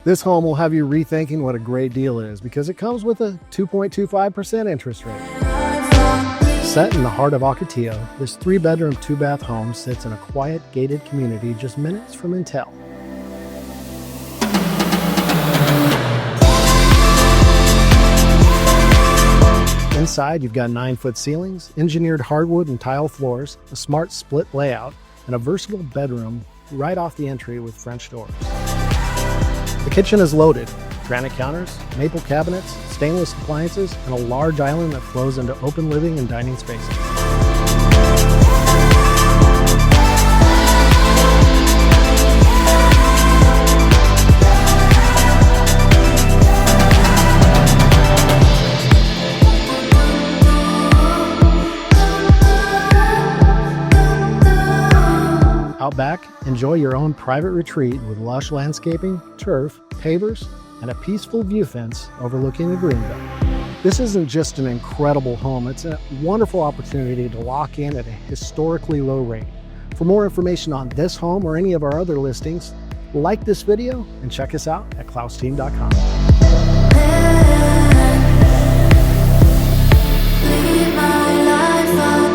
This home will have you rethinking what a great deal is because it comes with a 2.25% interest rate. Set in the heart of Ocotillo, this 3-bedroom, 2-bath home sits in a quiet, gated community just minutes from Intel. Inside, you've got 9-foot ceilings, engineered hardwood and tile floors, a smart split layout, and a versatile bedroom right off the entry with French doors. The kitchen is loaded. Granite counters, maple cabinets, stainless appliances, and a large island that flows into open living and dining spaces. Out back, enjoy your own private retreat with lush landscaping, turf, pavers, and a peaceful view fence overlooking the greenbelt. This isn't just an incredible home, it's a wonderful opportunity to lock in at a historically low rate. For more information on this home or any of our other listings, like this video and check us out at klausteam.com. Lead my life.